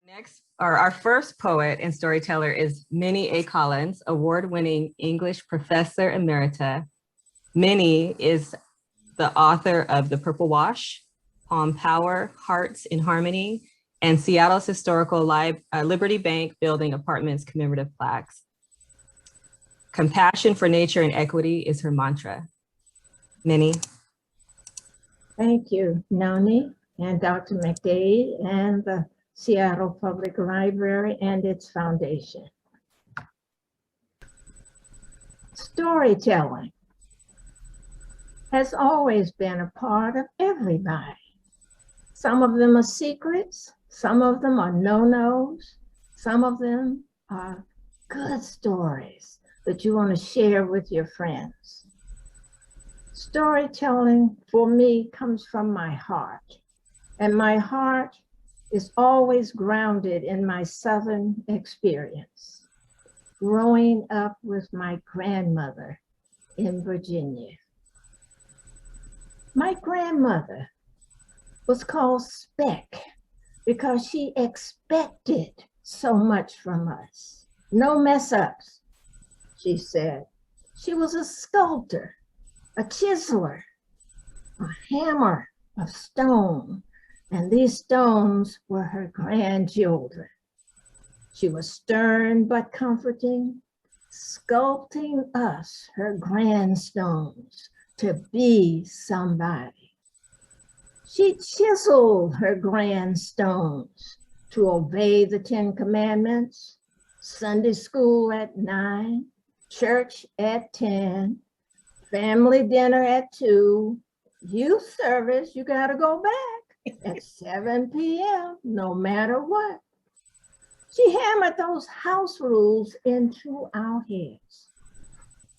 Next, or our first poet and storyteller is Minnie A. Collins, award-winning English professor emerita. Minnie is the author of The Purple Wash, Palm Power, Hearts in Harmony, and Seattle's historical Liberty Bank Building Apartments commemorative plaques. Compassion for nature and equity is her mantra. Minnie. Thank you, Noni and Dr. McDade and the Seattle Public Library and its foundation. Storytelling has always been a part of everybody. Some of them are secrets, some of them are no-nos, some of them are good stories that you want to share with your friends. Storytelling for me comes from my heart, and my heart is always grounded in my Southern experience, growing up with my grandmother in Virginia. My grandmother was called Speck because she expected so much from us. No mess ups, she said. She was a sculptor, a chiseler, a hammer of stone, and these stones were her grandchildren. She was stern but comforting, sculpting us, her grandstones, to be somebody. She chiseled her grandstones to obey the 10 Commandments, Sunday school at 9, church at 10, family dinner at 2, youth service, you gotta go back at 7 p.m., no matter what. She hammered those house rules into our heads.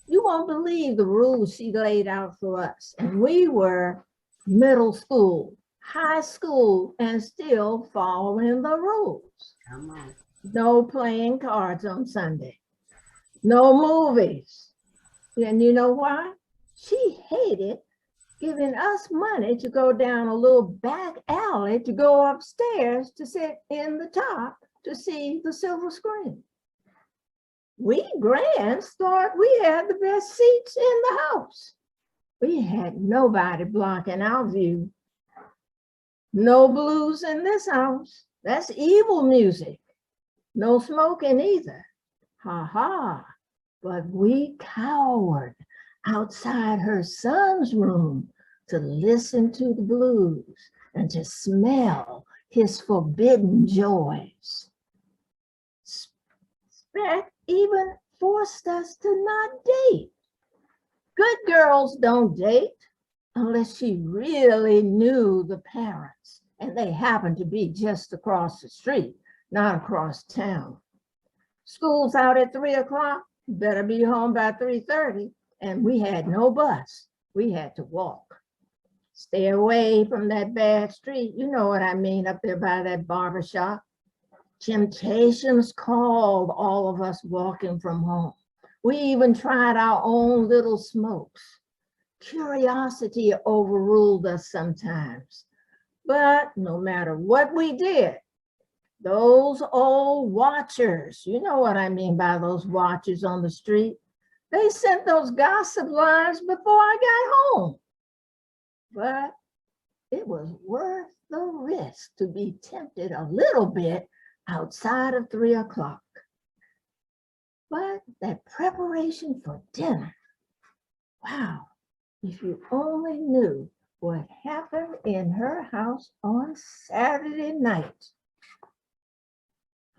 You won't believe the rules she laid out for us. And we were middle school, high school, and still following the rules. Come on. No playing cards on Sunday. No movies. And you know why? She hated giving us money to go down a little back alley to go upstairs to sit in the top to see the silver screen. We grands thought we had the best seats in the house. We had nobody blocking our view. No blues in this house. That's evil music. No smoking either. Ha ha. But we cowered outside her son's room to listen to the blues and to smell his forbidden joys. Speck even forced us to not date. Good girls don't date unless she really knew the parents and they happened to be just across the street, not across town. School's out at 3 o'clock, you better be home by 3:30, and we had no bus, we had to walk. Stay away from that bad street, you know what I mean, up there by that barber shop. Temptations called all of us walking from home. We even tried our own little smokes. Curiosity overruled us sometimes. But no matter what we did, those old watchers, you know what I mean by those watchers on the street, they sent those gossip lines before I got home. But it was worth the risk to be tempted a little bit outside of 3 o'clock. But that preparation for dinner, wow, if you only knew what happened in her house on Saturday night.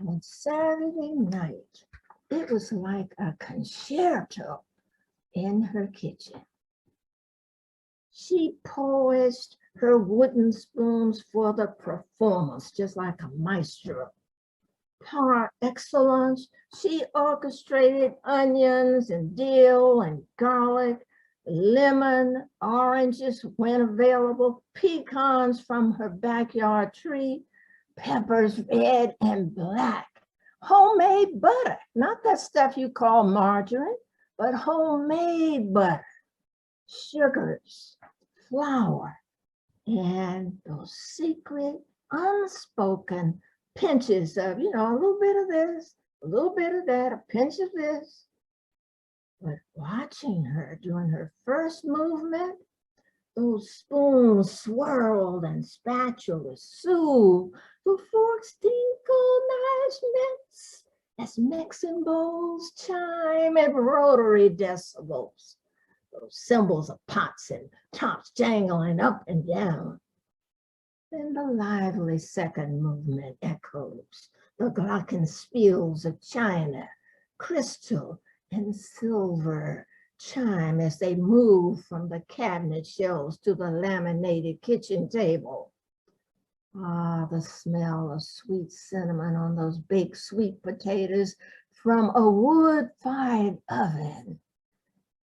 On Saturday night, it was like a concerto in her kitchen. She poised her wooden spoons for the performance, just like a maestro. Par excellence, she orchestrated onions and dill and garlic, lemon, oranges when available, pecans from her backyard tree, peppers red and black, homemade butter, not that stuff you call margarine, but homemade butter, sugars, flour, and those secret, unspoken pinches of, you know, a little bit of this, a little bit of that, a pinch of this. But watching her doing her first movement, those spoons swirled and spatulas soothed, the forks tinkle nice mints as mixing bowls chime at rotary decibels. Those cymbals of pots and tops jangling up and down. Then the lively second movement echoes, the glockenspiels of china, crystal and silver chime as they move from the cabinet shelves to the laminated kitchen table. Ah, the smell of sweet cinnamon on those baked sweet potatoes from a wood-fired oven.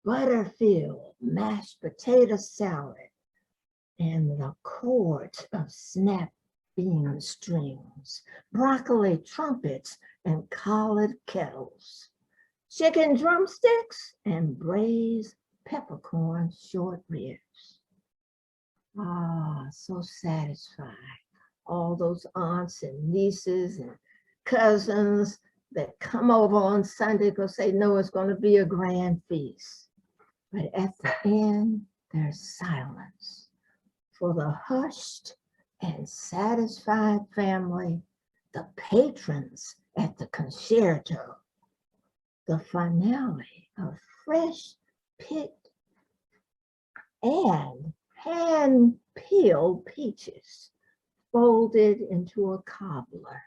Butter-filled mashed potato salad and the chords of snap bean strings, broccoli trumpets and collard kettles, chicken drumsticks and braised peppercorn short ribs. Ah, so satisfied. All those aunts and nieces and cousins that come over on Sunday because they know it's going to be a grand feast. But at the end, there's silence for the hushed and satisfied family, the patrons at the concerto, the finale of fresh picked and hand-peeled peaches folded into a cobbler,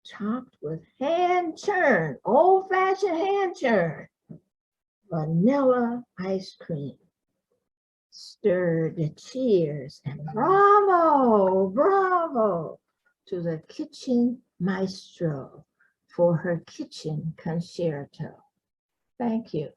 topped with hand-churned, old-fashioned hand-churned vanilla ice cream. Stirred the cheers and bravo, bravo to the kitchen maestro for her kitchen concerto. Thank you.